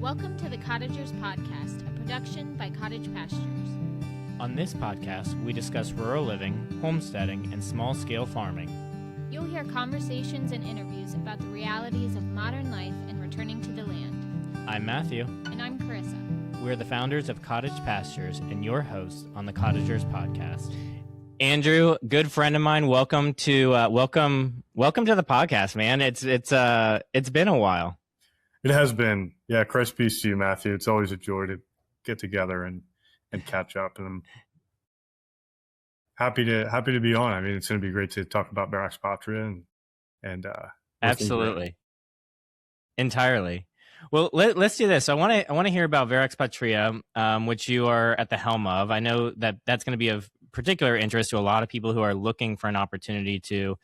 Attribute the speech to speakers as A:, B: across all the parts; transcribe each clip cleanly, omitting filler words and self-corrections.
A: Welcome to the Cottagers Podcast, a production by Cottage Pastures.
B: On this podcast, we discuss rural living, homesteading, and small-scale farming.
A: You'll hear conversations and interviews about the realities of modern life and returning to the land.
B: I'm Matthew.
A: And I'm Carissa.
B: We're the founders of Cottage Pastures and your hosts on the Cottagers Podcast. Andrew, good friend of mine, welcome to the podcast, man. It's been a while.
C: It has been. Yeah, Christ peace to you, Matthew. It's always a joy to get together and catch up. And I'm happy to be on. I mean, it's going to be great to talk about Verax Patria and
B: absolutely. Entirely. Well, let's do this. I want to hear about Verax Patria, which you are at the helm of. I know that's going to be of particular interest to a lot of people who are looking for an opportunity to,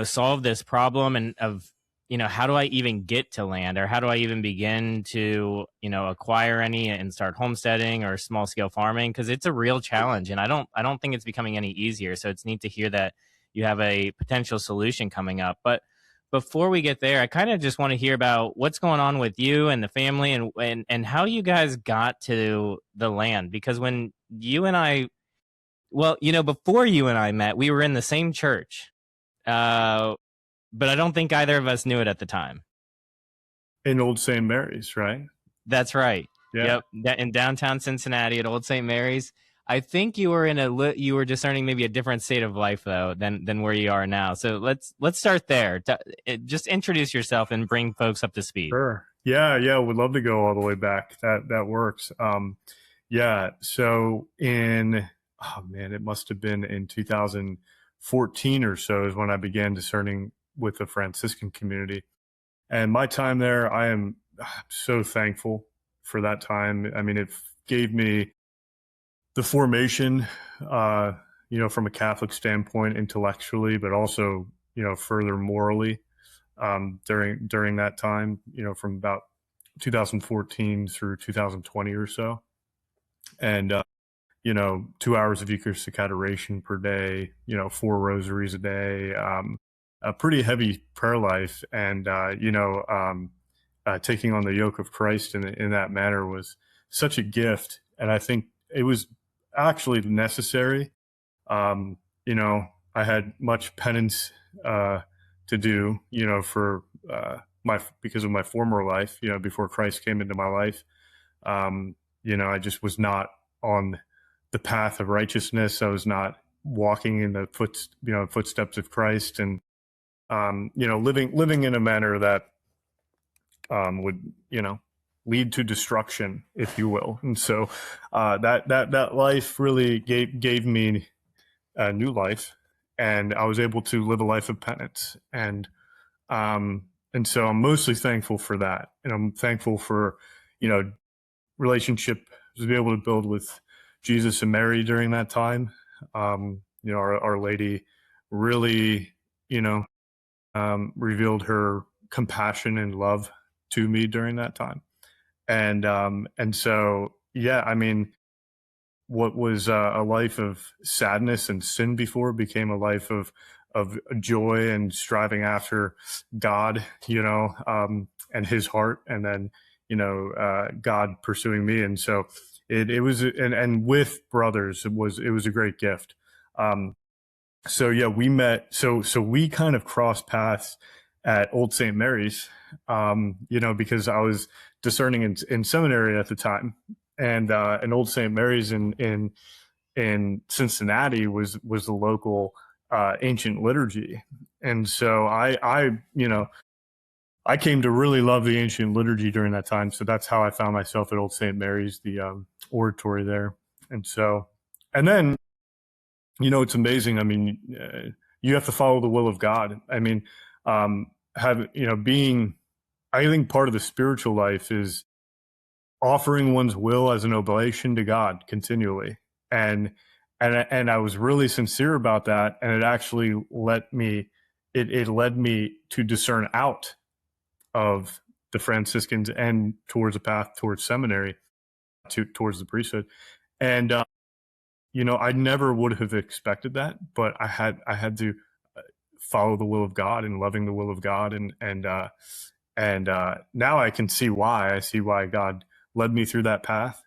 B: solve this problem and of, how do I even get to land, or how do I even begin to, acquire any and start homesteading or small scale farming? Because it's a real challenge, and I don't think it's becoming any easier. So it's neat to hear that you have a potential solution coming up. But before we get there, I kind of just want to hear about what's going on with you and the family and how you guys got to the land. Because when you and I, before you and I met, we were in the same church. But I don't think either of us knew it at the time.
C: In Old St. Mary's, right?
B: That's right.
C: Yeah.
B: Yep. In downtown Cincinnati at Old St. Mary's. I think you were you were discerning maybe a different state of life though than where you are now. So let's start there. Just introduce yourself and bring folks up to speed.
C: Sure. Yeah. Would love to go all the way back. That works. So it must have been in 2014 or so is when I began discerning with the Franciscan community. And my time there, I am so thankful for that time. I mean, it gave me the formation, from a Catholic standpoint, intellectually, but also, further morally, during that time, from about 2014 through 2020 or so. And, 2 hours of Eucharistic adoration per day, 4 rosaries a day, a pretty heavy prayer life, and taking on the yoke of Christ in that manner was such a gift, and I think it was actually necessary. I had much penance to do, because of my former life, before Christ came into my life. I just was not on the path of righteousness. I was not walking in the footsteps of Christ, and living in a manner that would lead to destruction, if you will. And so that life really gave me a new life, and I was able to live a life of penance. And so I'm mostly thankful for that, and I'm thankful for relationship to be able to build with Jesus and Mary during that time. Our Lady really revealed her compassion and love to me during that time. And so, what was a life of sadness and sin before became a life of joy and striving after God, and his heart, and then, God pursuing me. And so it was, and with brothers, it was a great gift. We met, so we kind of crossed paths at Old St. Mary's, because I was discerning in seminary at the time, and Old St. Mary's in Cincinnati was the local ancient liturgy. And so I came to really love the ancient liturgy during that time. So that's how I found myself at Old St. Mary's, the oratory there. And then, it's amazing. I mean, you have to follow the will of God. I mean, I think part of the spiritual life is offering one's will as an oblation to God continually. And I was really sincere about that. And it actually led me to discern out of the Franciscans and towards a path towards seminary, towards the priesthood. And, I never would have expected that, but I had to follow the will of God and loving the will of God. And now I can see why. I see why God led me through that path.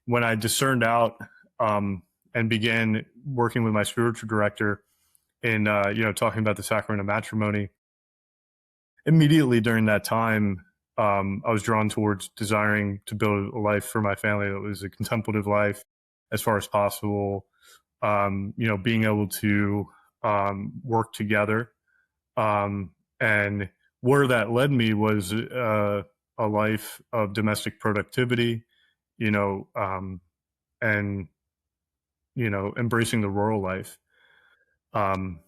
C: When I discerned out and began working with my spiritual director in, talking about the sacrament of matrimony, immediately during that time, I was drawn towards desiring to build a life for my family that was a contemplative life as far as possible. Being able to work together. And where that led me was a life of domestic productivity, and embracing the rural life. And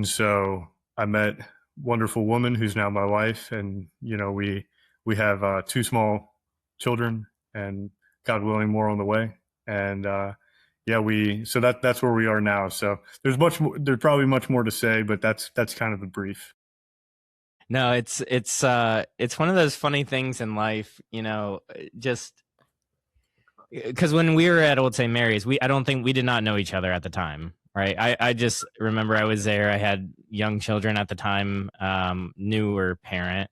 C: so I met a wonderful woman who's now my wife, and we have 2 small children, and God willing, more on the way. And so that's where we are now. So there's probably much more to say, but that's kind of the brief.
B: No, it's one of those funny things in life, just because when we were at Old St. Mary's, I don't think we did not know each other at the time, right? I just remember I was there. I had young children at the time, newer parent,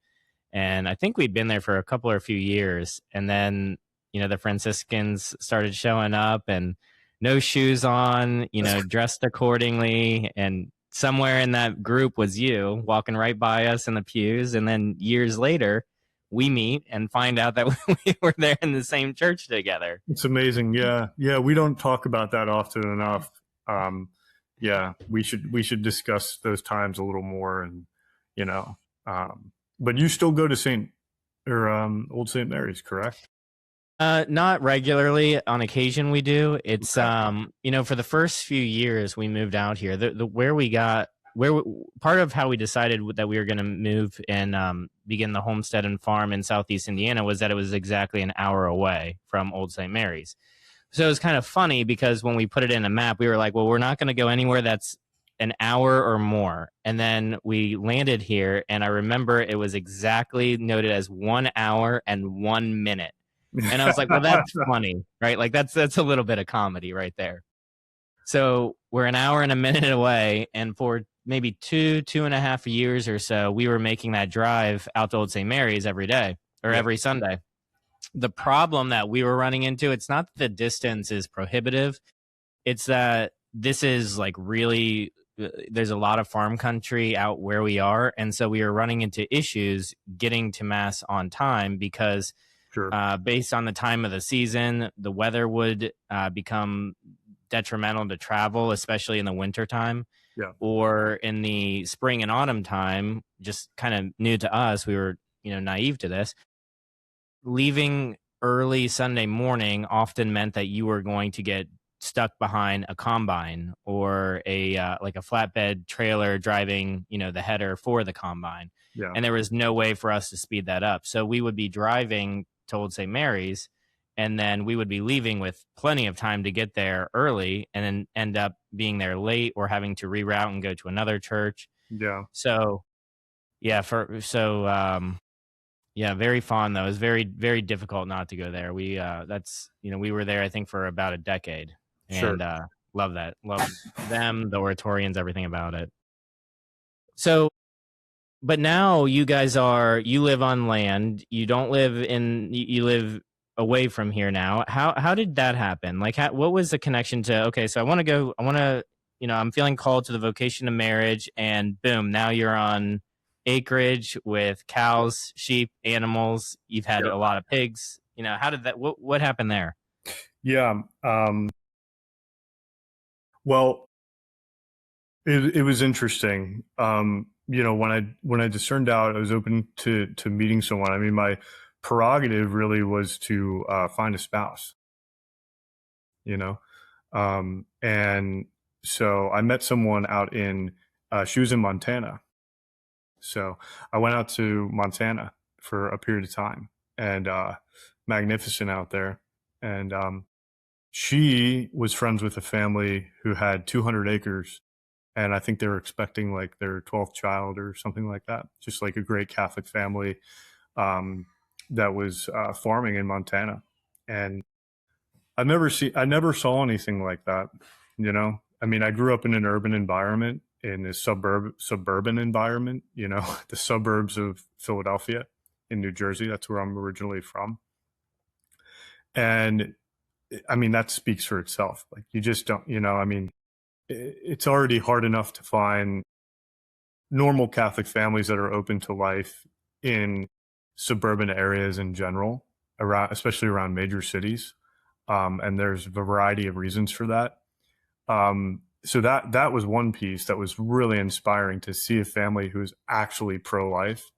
B: and I think we'd been there for a few years. And then, the Franciscans started showing up, and no shoes on, dressed accordingly. And somewhere in that group was you walking right by us in the pews. And then years later, we meet and find out that we were there in the same church together.
C: It's amazing. Yeah. Yeah. We don't talk about that often enough. We should discuss those times a little more, and, but you still go to Old St. Mary's, correct?
B: Not regularly. On occasion we do. It's, okay. For the first few years we moved out here, part of how we decided that we were going to move and begin the homestead and farm in Southeast Indiana was that it was exactly an hour away from Old St. Mary's. So it was kind of funny because when we put it in a map, we were like, well, we're not going to go anywhere that's an hour or more. And then we landed here, and I remember it was exactly noted as 1 hour and 1 minute. And I was like, well, that's funny, right? Like that's a little bit of comedy right there. So we're an hour and a minute away, and for maybe 2.5 years or so, we were making that drive out to Old St. Mary's every day or every Sunday. The problem that we were running into, it's not that the distance is prohibitive. It's that this is like really, there's a lot of farm country out where we are. And so we were running into issues getting to Mass on time because
C: sure.
B: Based on the time of the season, the weather would become detrimental to travel, especially in the winter time.
C: Yeah.
B: Or in the spring and autumn time, just kind of new to us. We were, naive to this. Leaving early Sunday morning often meant that you were going to get stuck behind a combine or a flatbed trailer driving, the header for the combine.
C: Yeah.
B: And there was no way for us to speed that up. So we would be driving to Old St. Mary's, and then we would be leaving with plenty of time to get there early and then end up being there late or having to reroute and go to another church.
C: Yeah.
B: So, very fond though. It was very, very difficult not to go there. We, we were there, I think, for about a decade, and love that. Love them, the Oratorians, everything about it. So, but now you guys you live on land. You don't live you live away from here now. How did that happen? Like, what was the connection to, okay, so I'm feeling called to the vocation of marriage, and boom, now you're on acreage with cows, sheep, animals. You've had a lot of pigs. How did that, what happened there?
C: Yeah. Well, it was interesting. When I discerned out I was open to meeting someone, I mean, my prerogative really was to find a spouse, and so I met someone out she was in Montana. So I went out to Montana for a period of time, and magnificent out there. And she was friends with a family who had 200 acres. And I think they were expecting like their 12th child or something like that. Just like a great Catholic family that was farming in Montana. And I never saw anything like that. I mean, I grew up in an urban environment, in a suburban environment, the suburbs of Philadelphia, in New Jersey. That's where I'm originally from. And I mean, that speaks for itself. Like, you just don't, I mean, it's already hard enough to find normal Catholic families that are open to life in suburban areas in general, around, especially around major cities. And there's a variety of reasons for that. So that was one piece that was really inspiring, to see a family who's actually pro-life,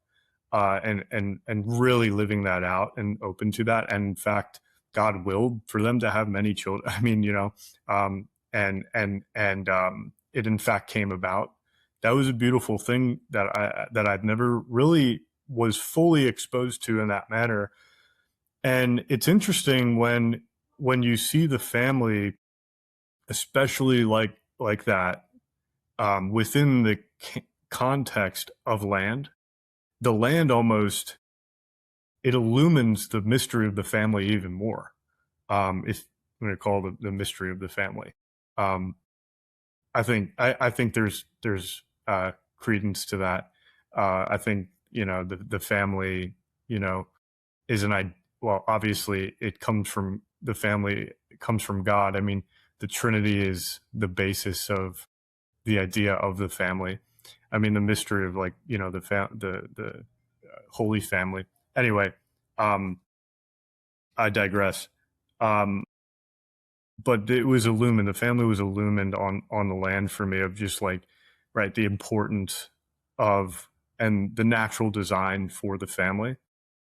C: and really living that out and open to that. And in fact, God willed for them to have many children. I mean, it in fact came about. That was a beautiful thing that I'd never really was fully exposed to in that manner. And it's interesting when you see the family, especially like that, within the context of land, the land almost, it illumines the mystery of the family even more. If I'm going to call the mystery of the family, I think there's credence to that. I think, the family, is well, obviously it comes from the family, it comes from God. I mean, the Trinity is the basis of the idea of the family. I mean, the mystery of, like, the Holy Family. Anyway, I digress. But it was illumined. The family was illumined on the land for me, of just like, right, the importance of and the natural design for the family.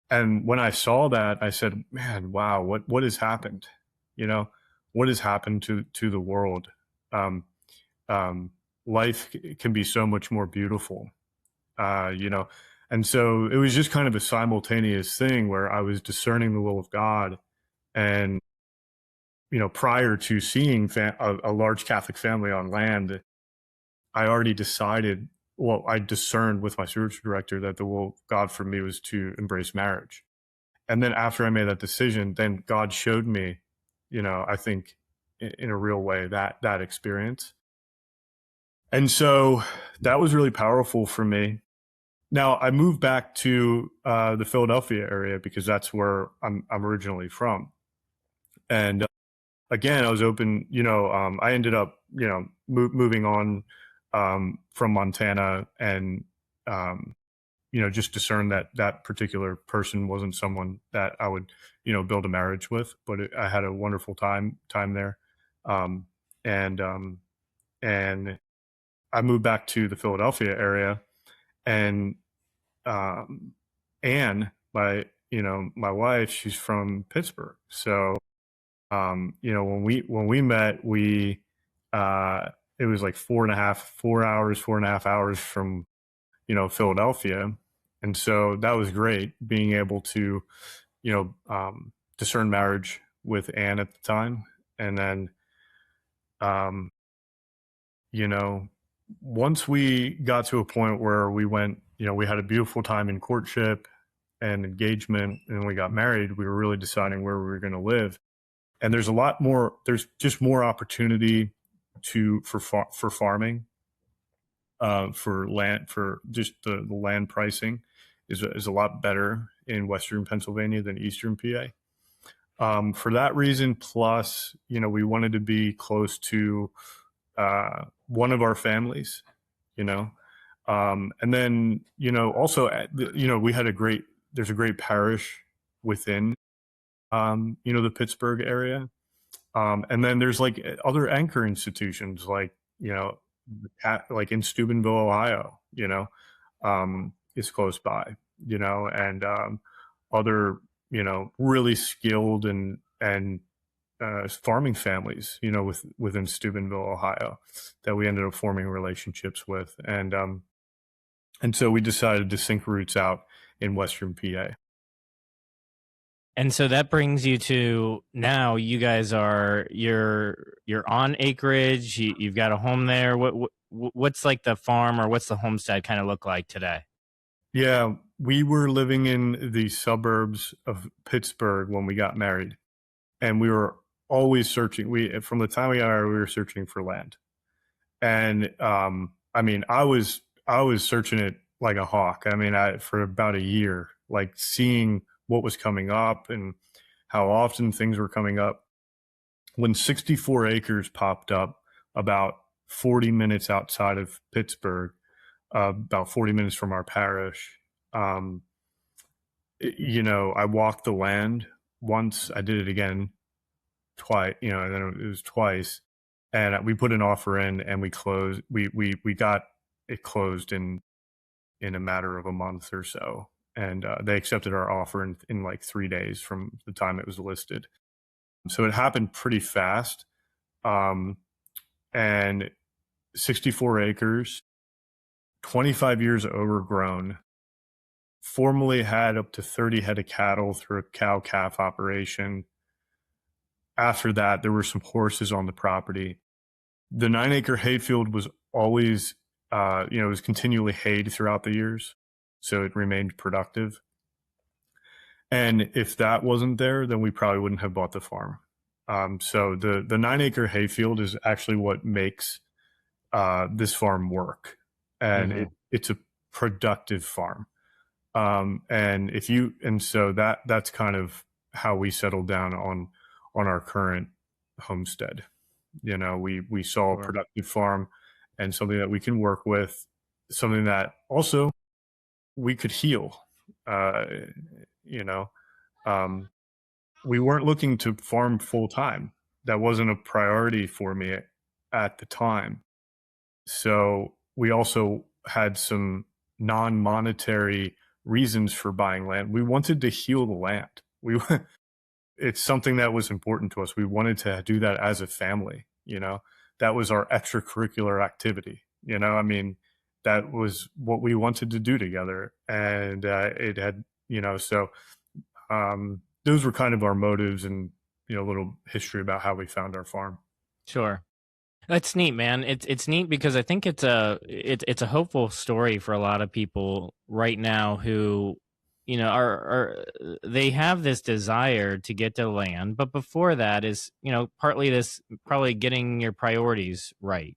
C: And when I saw that, I said, man, wow, what has happened? What has happened to the world? Life can be so much more beautiful, And so it was just kind of a simultaneous thing where I was discerning the will of God. And, prior to seeing a large Catholic family on land, I already decided, well, I discerned with my stewardship director that the will of God for me was to embrace marriage. And then after I made that decision, then God showed me, I think in a real way, that experience. And so that was really powerful for me. Now I moved back to the Philadelphia area because that's where I'm originally from. And again, I was open, I ended up, moving on from Montana, and, just discerned that particular person wasn't someone that I would, build a marriage with, but I had a wonderful time there. And I moved back to the Philadelphia area, and Anne, my wife, she's from Pittsburgh. So, when we met, it was like 4.5 hours from, Philadelphia. And so that was great, being able to, discern marriage with Anne at the time. And then, once we got to a point where we went, we had a beautiful time in courtship and engagement, and we got married, we were really deciding where we were going to live. And there's just more opportunity for farming, for land, for just the land pricing is a lot better in Western Pennsylvania than Eastern PA. For that reason, plus, we wanted to be close to one of our families, and then, also, there's a great parish within, the Pittsburgh area. And then there's like other anchor institutions, like, like in Steubenville, Ohio, is close by, and other, really skilled and farming families, within Steubenville, Ohio, that we ended up forming relationships with. And so we decided to sink roots out in Western PA.
B: And so that brings you to now. You guys you're on acreage. You've got a home there. What's like the farm, or what's the homestead kind of look like today?
C: Yeah, we were living in the suburbs of Pittsburgh when we got married, and we were always searching. From the time we got married, we were searching for land. And I mean, I was searching it like a hawk. I mean, for about a year, like seeing what was coming up and how often things were coming up. When 64 acres popped up about 40 minutes outside of Pittsburgh, about 40 minutes from our parish, I walked the land once. I did it again twice, and then it was twice. And we put an offer in, and we closed. We got it closed in a matter of a month or so, and they accepted our offer in like 3 days from the time it was listed. So it happened pretty fast. And 64 acres, 25 years overgrown, formerly had up to 30 head of cattle through a cow-calf operation. After that, there were some horses on the property. The 9-acre hayfield was always, it was continually hayed throughout the years, so it remained productive. And if that wasn't there, then we probably wouldn't have bought the farm. So the 9-acre hayfield is actually what makes this farm work, and it's a productive farm. And so that's kind of how we settled down on our current homestead. We saw a productive farm and something that we can work with, something that also we could heal. We weren't looking to farm full time. That wasn't a priority for me at the time. So we also had some non-monetary reasons for buying land. We wanted to heal the land. It's something that was important to us. We wanted to do that as a family. That was our extracurricular activity. That was what we wanted to do together. And it had, so those were kind of our motives, and, a little history about how we found our farm.
B: Sure. That's neat, man. It's neat because I think it's a hopeful story for a lot of people right now who, they have this desire to get to land, but before that is, probably getting your priorities right.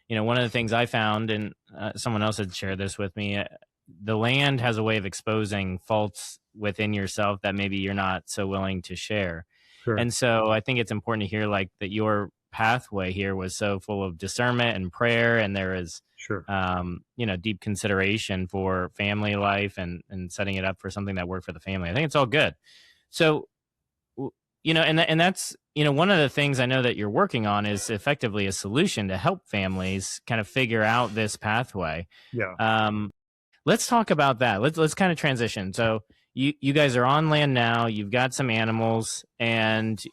B: One of the things I found, and someone else had shared this with me, the land has a way of exposing faults within yourself that maybe you're not so willing to share.
C: Sure.
B: And so I think it's important to hear like that your pathway here was so full of discernment and prayer, and there is
C: Sure.
B: Deep consideration for family life and setting it up for something that worked for the family. I think it's all good. So and that's one of the things I know that you're working on is effectively a solution to help families kind of figure out this pathway.
C: Yeah.
B: Let's talk about that. Let's kind of transition. So you guys are on land now, you've got some animals, and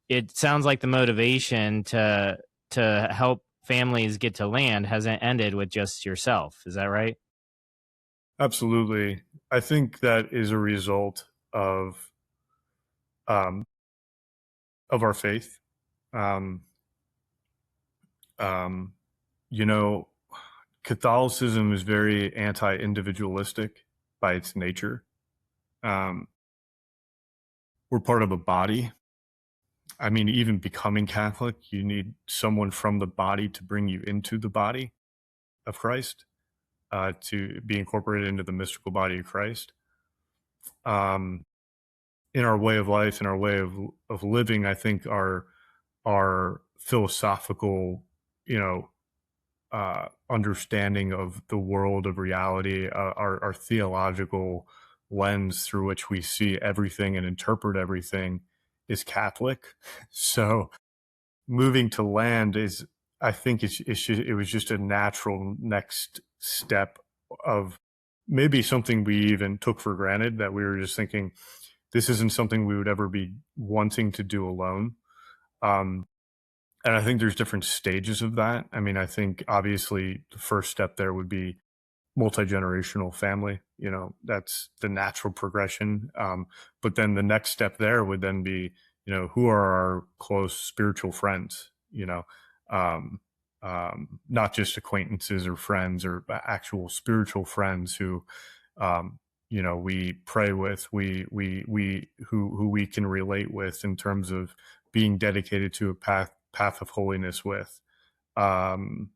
B: it sounds like the motivation to help families get to land hasn't ended with just yourself. Is that right?
C: Absolutely. I think that is a result of our faith. Catholicism is very anti-individualistic by its nature. We're part of a body. I mean, even becoming Catholic, you need someone from the body to bring you into the body of Christ, to be incorporated into the mystical body of Christ. In our way of life, in our way of living, I think our philosophical, understanding of the world of reality, our theological lens through which we see everything and interpret everything is Catholic. So moving to land is, I think it was just a natural next step of maybe something we even took for granted, that we were just thinking, this isn't something we would ever be wanting to do alone. And I think there's different stages of that. I mean, I think obviously the first step there would be multi-generational family. That's the natural progression. But then the next step there would then be, who are our close spiritual friends, not just acquaintances or friends, or actual spiritual friends who, we pray with, who we can relate with in terms of being dedicated to a path of holiness with, and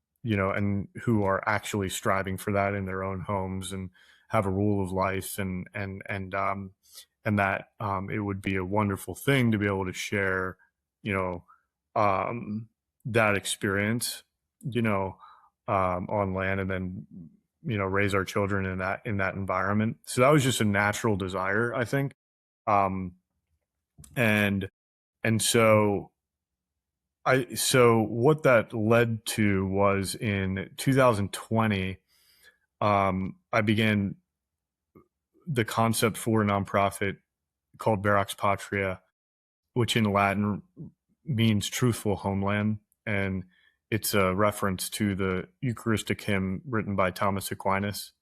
C: who are actually striving for that in their own homes, and have a rule of life, and that it would be a wonderful thing to be able to share, you know, that experience, you know, on land, and then, you know, raise our children in that environment. So that was just a natural desire, I think. Um, and so so what that led to was in 2020, I began the concept for a nonprofit called Verax Patria, which in Latin means truthful homeland. And it's a reference to the Eucharistic hymn written by Thomas Aquinas,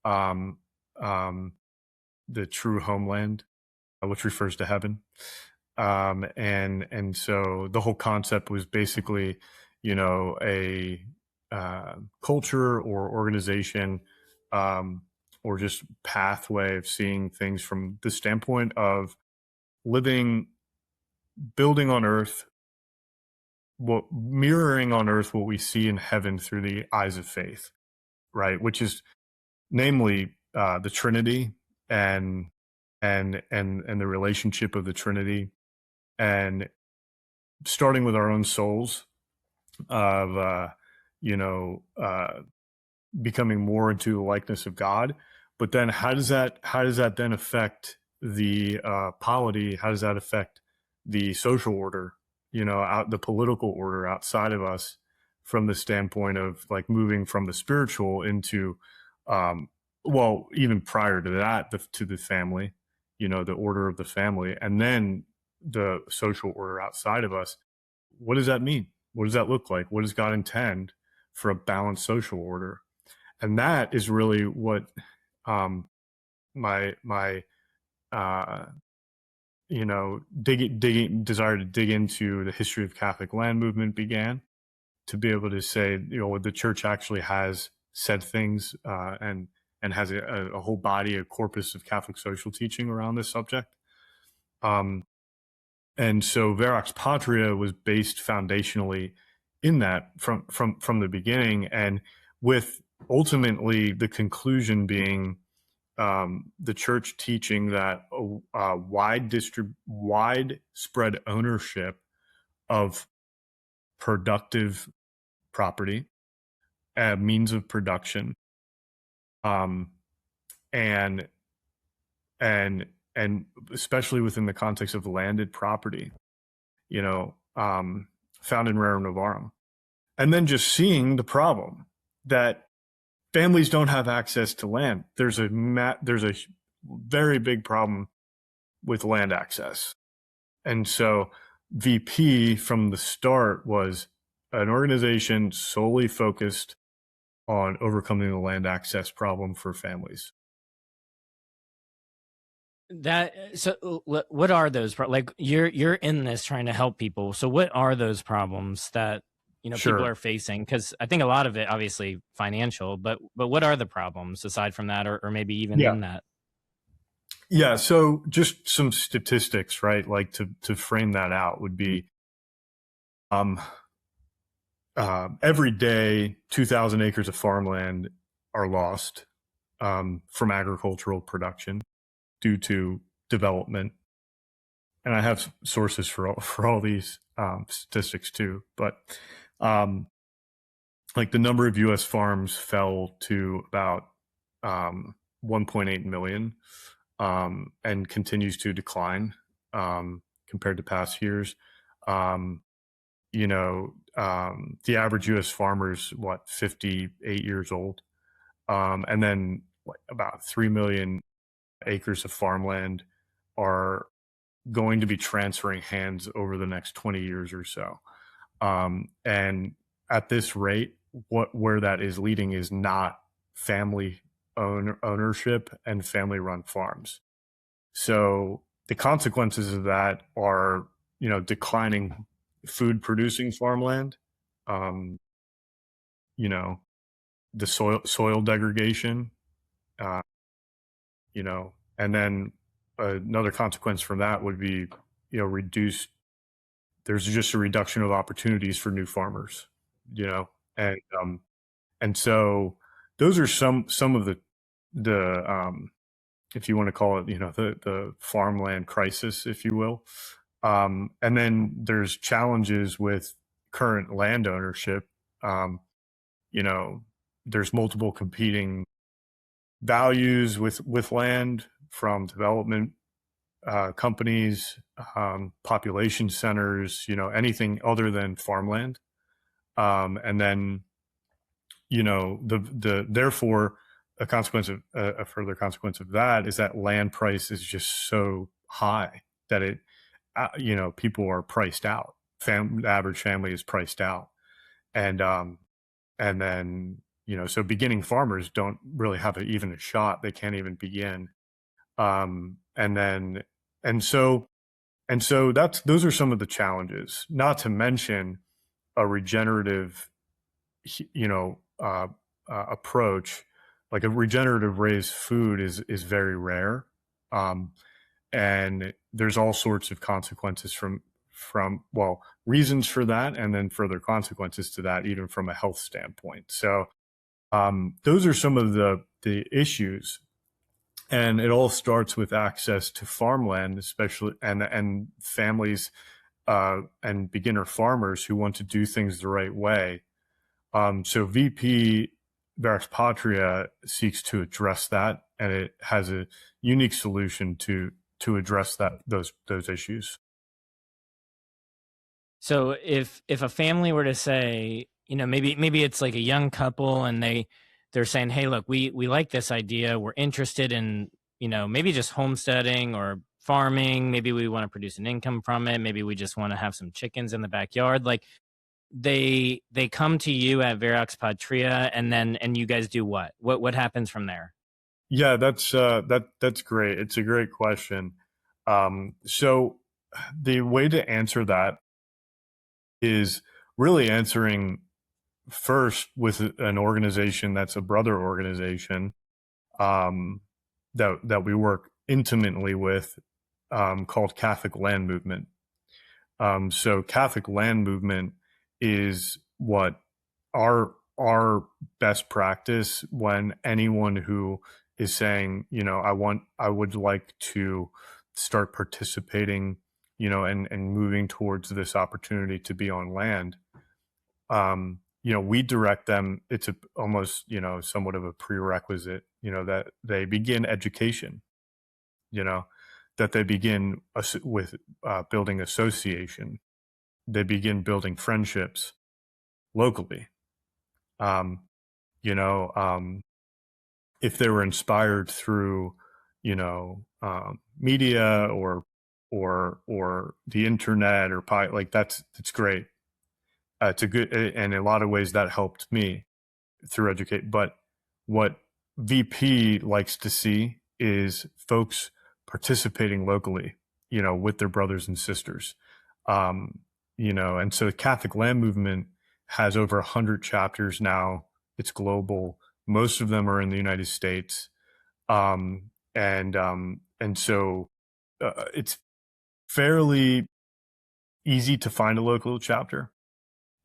C: um, um, the true homeland, which refers to heaven. And so the whole concept was basically, you know, a culture or organization, or just pathway of seeing things from the standpoint of living, building on earth, what mirroring on earth what we see in heaven through the eyes of faith, right? Which is namely the Trinity, and the relationship of the Trinity, and starting with our own souls, of you know, becoming more into the likeness of God. But then how does that then affect the polity? How does that affect the social order, you know, the political order outside of us, from the standpoint of like moving from the spiritual into, well, even prior to that, to the family, you know, the order of the family, and then the social order outside of us. What does that mean? What does that look like? What does God intend for a balanced social order? And that is really what my you know, digging desire to dig into the history of Catholic land movement began, to be able to say, you know, the church actually has said things, and has a whole body, a corpus of Catholic social teaching around this subject. And so Verax Patria was based foundationally in that from the beginning, and with ultimately the conclusion being the church teaching that widespread ownership of productive property, means of production, and and especially within the context of landed property, you know, found in Rerum Novarum, and then just seeing the problem that families don't have access to land. There's a very big problem with land access. And so VP from the start was an organization solely focused on overcoming the land access problem for families.
B: What are those like you're in this trying to help people, so what are those problems that, you know,
C: Sure.
B: people are facing? Because I think a lot of it obviously financial, but what are the problems aside from that, or maybe even in that?
C: Yeah, so just some statistics, right? Like to frame that out would be, every day 2,000 acres of farmland are lost from agricultural production due to development. And I have sources for all these statistics too, but like the number of U.S. farms fell to about 1.8 million, and continues to decline compared to past years. You know, the average U.S. farmer is 58 years old, and then about 3 million acres of farmland are going to be transferring hands over the next 20 years or so. And at this rate, where that is leading is not family ownership and family run farms. So the consequences of that are, you know, declining food producing farmland, you know, the soil degradation, you know, and then another consequence from that would be, you know, there's just a reduction of opportunities for new farmers, you know, and so those are some of the if you want to call it, the farmland crisis, if you will. And then there's challenges with current land ownership. You know, there's multiple competing values with land from development companies, population centers, anything other than farmland. And then, therefore a further consequence of that is that land price is just so high that people are priced out. The average family is priced out. And then, so beginning farmers don't really have even a shot. They can't even begin. And so those are some of the challenges, not to mention a regenerative, approach. Like a regenerative raised food is very rare. And there's all sorts of consequences from reasons for that, and then further consequences to that, even from a health standpoint. So those are some of the issues, and it all starts with access to farmland, especially and families and beginner farmers who want to do things the right way. So VP Verax Patria seeks to address that, and it has a unique solution to address those issues.
B: So if a family were to say, maybe it's like a young couple and they're saying, hey, look, we like this idea. We're interested in, maybe just homesteading or farming. Maybe we want to produce an income from it. Maybe we just want to have some chickens in the backyard. Like they come to you at Verax Patria, and you guys do what? What happens from there?
C: Yeah, that's great. It's a great question. So the way to answer that is really answering first with an organization that's a brother organization that we work intimately with, called Catholic Land Movement. So Catholic Land Movement is what our best practice when anyone who is saying, I would like to start participating, and moving towards this opportunity to be on land. We direct them. It's almost, somewhat of a prerequisite, that they begin education, that they begin with building association. They begin building friendships locally. If they were inspired through, media or the internet or like that's great. It's a good, and in a lot of ways that helped me through educate. But what VP likes to see is folks participating locally, with their brothers and sisters. And so the Catholic Land Movement has over 100 chapters now. It's global. Most of them are in the United States. And so it's fairly easy to find a local chapter.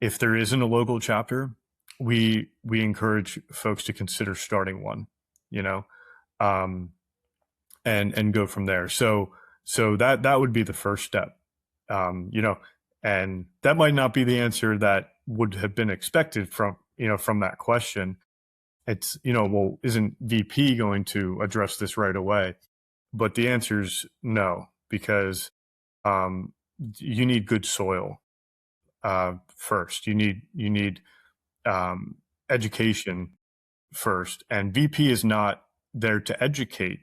C: If there isn't a local chapter, we encourage folks to consider starting one, and go from there. So that would be the first step, and that might not be the answer that would have been expected from that question. It's, well, isn't VP going to address this right away? But the answer is no, because you need good soil. First, you need education first, and VP is not there to educate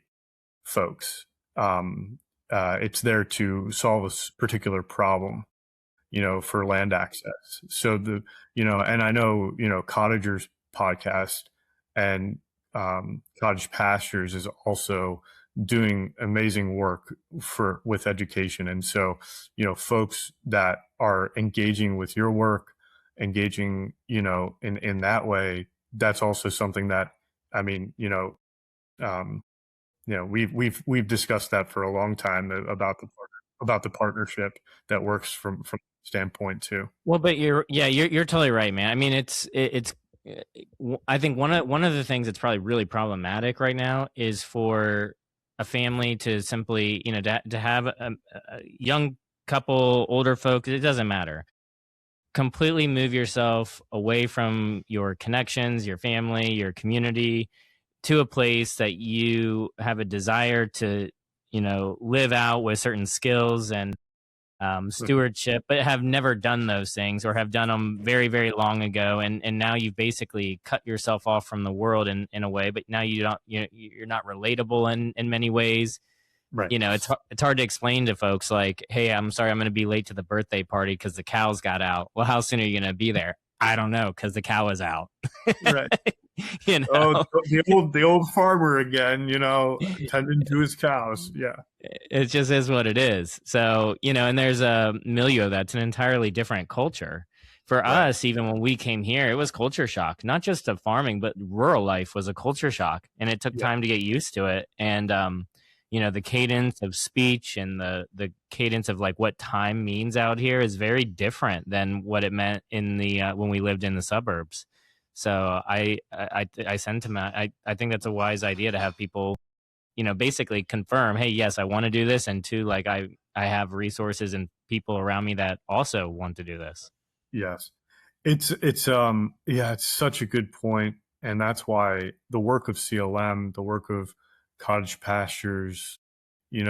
C: folks. It's there to solve a particular problem, for land access. So and I know, Cottagers podcast and Cottage Pastures is also doing amazing work with education. And so, folks that are engaging with your work, engaging, in that way, that's also something that, we've discussed that for a long time about the partnership that works from standpoint too.
B: Well, but you're totally right, man. I mean, it's I think one of the things that's probably really problematic right now is for a family to simply, to have a young couple, older folks, it doesn't matter. Completely move yourself away from your connections, your family, your community, to a place that you have a desire to, live out with certain skills and stewardship, but have never done those things or have done them very, very long ago. And now you've basically cut yourself off from the world in a way, but now you're not relatable in many ways.
C: Right.
B: It's hard to explain to folks like, hey, I'm sorry, I'm going to be late to the birthday party because the cows got out. Well, how soon are you going to be there? I don't know, because the cow is out.
C: Right. Oh, the old farmer again, tending to his cows. Yeah.
B: It just is what it is. So, and there's a milieu that's an entirely different culture. For us, even when we came here, it was culture shock, not just of farming, but rural life was a culture shock. And it took time to get used to it. And, the cadence of speech and the cadence of like what time means out here is very different than what it meant in the when we lived in the suburbs. So I sentiment I think that's a wise idea to have people, basically confirm, hey, yes, I want to do this, and two, like I have resources and people around me that also want to do this.
C: Yes, it's such a good point, and that's why the work of CLM, the work of cottage pastures, the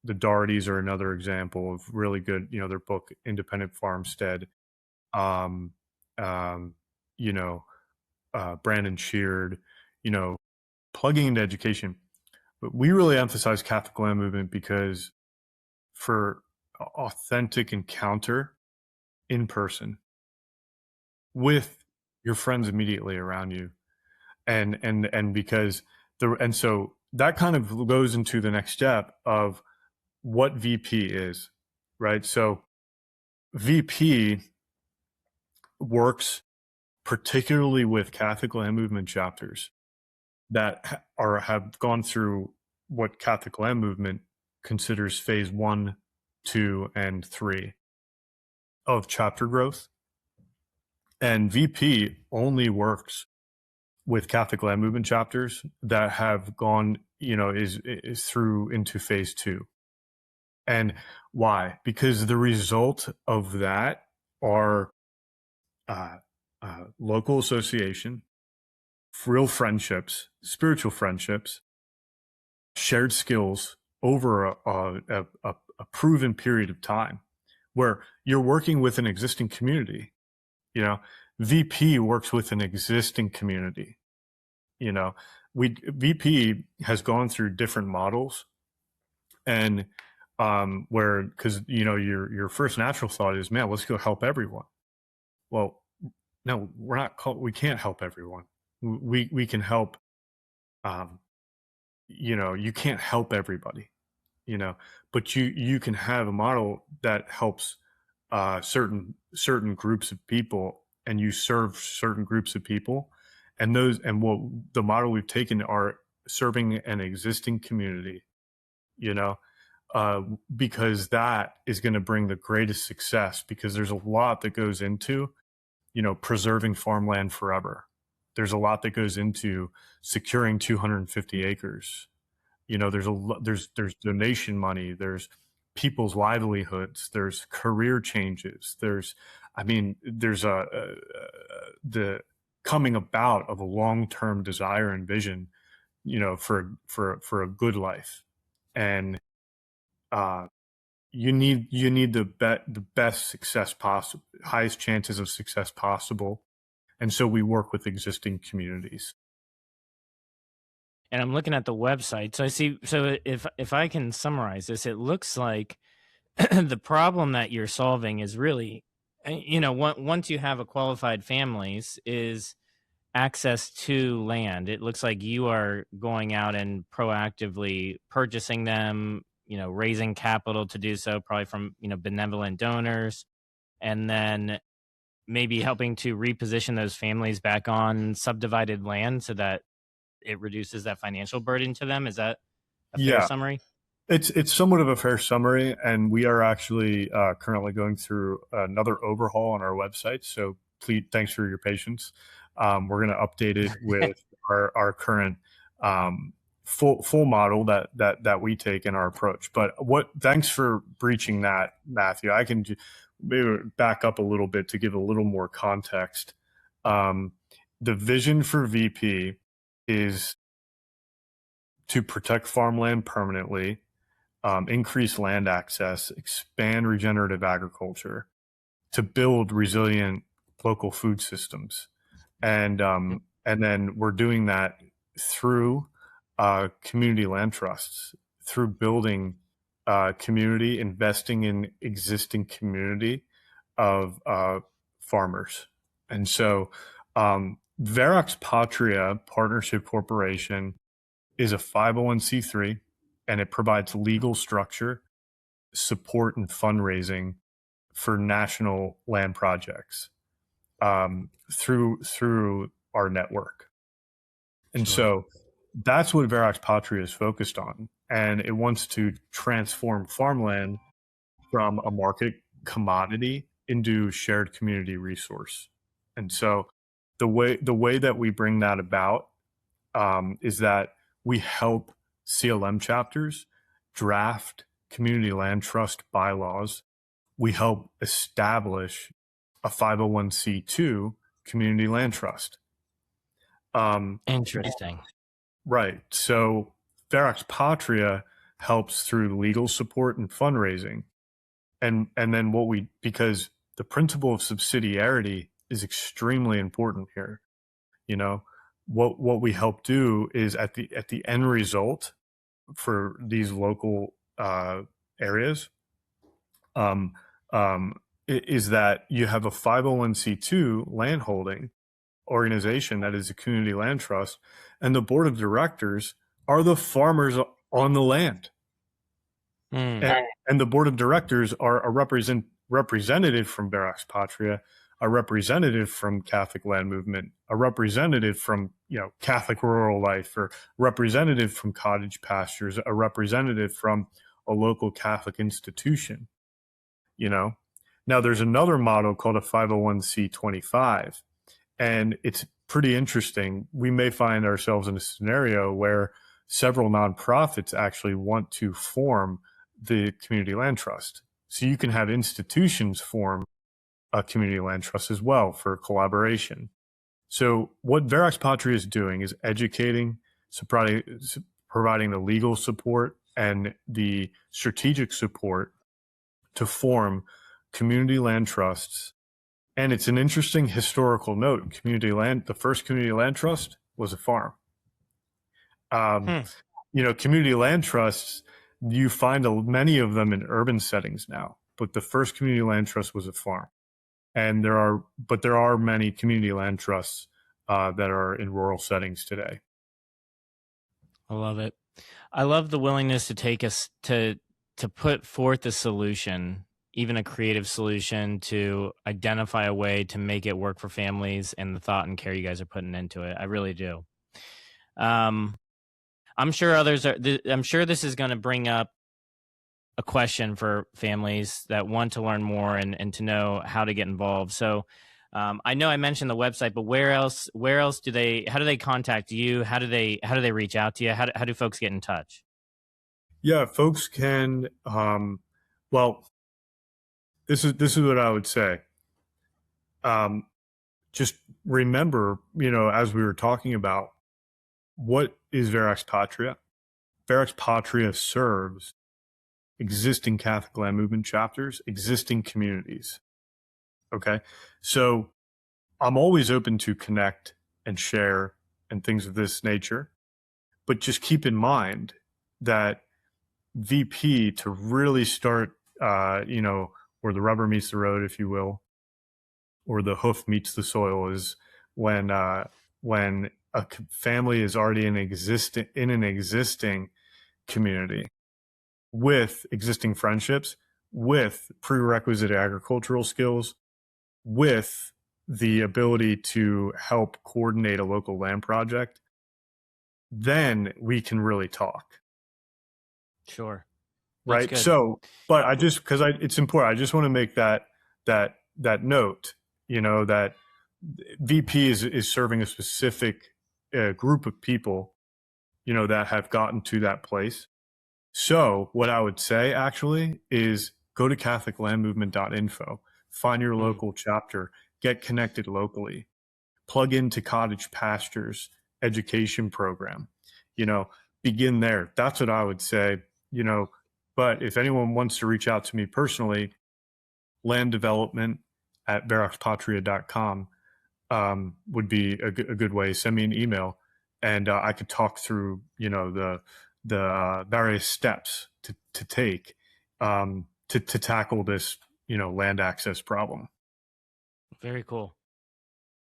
C: Dohertys are another example of really good, their book Independent Farmstead. Brandon Sheard, plugging into education. But we really emphasize Catholic land movement because for authentic encounter in person with your friends immediately around you, and because so that kind of goes into the next step of what VP is, right? So VP works particularly with Catholic land movement chapters that have gone through what Catholic land movement considers phase 1, 2, and 3 of chapter growth. And VP only works with Catholic land movement chapters that have gone, is through into phase 2. And why? Because the result of that are local association, real friendships, spiritual friendships, shared skills over a proven period of time where you're working with an existing community. VP works with an existing community. VP has gone through different models, and because your first natural thought is, man, let's go help everyone. Well, no, we can't help everyone. We can help. You can't help everybody. But you can have a model that helps certain groups of people, and you serve certain groups of people, and what the model we've taken are serving an existing community, because that is going to bring the greatest success, because there's a lot that goes into, preserving farmland forever. There's a lot that goes into securing 250 acres. There's donation money, there's people's livelihoods, there's career changes, there's the coming about of a long-term desire and vision, for a good life. And you need the best success possible, highest chances of success possible. And so we work with existing communities.
B: And I'm looking at the website. So I see, so if I can summarize this, it looks like the problem that you're solving is really, once you have a qualified families, is access to land. It looks like you are going out and proactively purchasing them, raising capital to do so, probably from, benevolent donors, and then maybe helping to reposition those families back on subdivided land so that it reduces that financial burden to them. Is that a fair summary?
C: It's somewhat of a fair summary, and we are actually currently going through another overhaul on our website. So please, thanks for your patience. We're going to update it with our current full model that we take in our approach. But thanks for breaching that, Matthew. I can maybe back up a little bit to give a little more context. The vision for VP is to protect farmland permanently, increase land access, expand regenerative agriculture, to build resilient local food systems. And then we're doing that through community land trusts, through building community, investing in existing community of farmers. And so Verax Patria Partnership Corporation is a 501c3, and it provides legal structure, support, and fundraising for national land projects through our network. And so that's what Verax Patria is focused on. And it wants to transform farmland from a market commodity into shared community resource. And so the way that we bring that about is that we help CLM chapters draft community land trust bylaws. We help establish a 501c2 community land trust.
B: Interesting.
C: Right. So Verax Patria helps through legal support and fundraising. And then because the principle of subsidiarity is extremely important here. You know, what we help do is at the end result for these local areas, is that you have a 501c2 landholding organization that is a community land trust, and the board of directors are the farmers on the land. And the board of directors are a representative from Verax Patria, a representative from Catholic Land Movement, a representative from Catholic Rural Life, or representative from Cottage Pastures, a representative from a local Catholic institution. Now there's another model called a 501c25, and it's pretty interesting. We may find ourselves in a scenario where several nonprofits actually want to form the community land trust. So you can have institutions form a community land trust as well for collaboration. So what Verax Patria is doing is educating, providing the legal support and the strategic support to form community land trusts. And it's an interesting historical note. The first community land trust was a farm. Community land trusts, you find many of them in urban settings now, but the first community land trust was a farm. And there are many community land trusts that are in rural settings today.
B: I love it. I love the willingness to take us to put forth a solution, even a creative solution, to identify a way to make it work for families, and the thought and care you guys are putting into it. I really do. I'm sure I'm sure this is going to bring up a question for families that want to learn more and to know how to get involved. So I know I mentioned the website, but where else how do they contact you? How do they reach out to you? How do folks get in touch?
C: Yeah, folks can, this is what I would say. Just remember, as we were talking about, what is Verax Patria? Verax Patria serves existing Catholic Land Movement chapters, existing communities. Okay. So I'm always open to connect and share and things of this nature, but just keep in mind that VP, to really start, where the rubber meets the road, if you will, or the hoof meets the soil, is when a family is already in an existing community with existing friendships, with prerequisite agricultural skills, with the ability to help coordinate a local land project, then we can really talk.
B: Sure.
C: Right.
B: Good.
C: So, but it's important. I just want to make that note, that VP is serving a specific group of people, that have gotten to that place. So what I would say actually is go to catholiclandmovement.info, find your local chapter, get connected locally, plug into Cottage Pastures education program, begin there. That's what I would say, but if anyone wants to reach out to me personally, land development at veraxpatria.com would be a good way. Send me an email, and I could talk through, the various steps to take to tackle this, land access problem.
B: Very cool.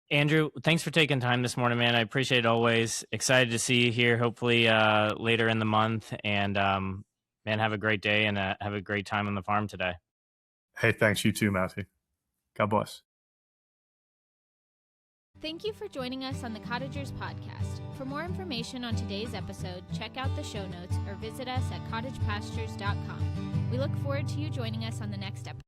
B: Andrew, thanks for taking time this morning, man. I appreciate it always. Excited to see you here, hopefully later in the month. And man, have a great day and have a great time on the farm today.
C: Hey, thanks. You too, Matthew. God bless.
A: Thank you for joining us on the Cottagers Podcast. For more information on today's episode, check out the show notes or visit us at cottagepastures.com. We look forward to you joining us on the next episode.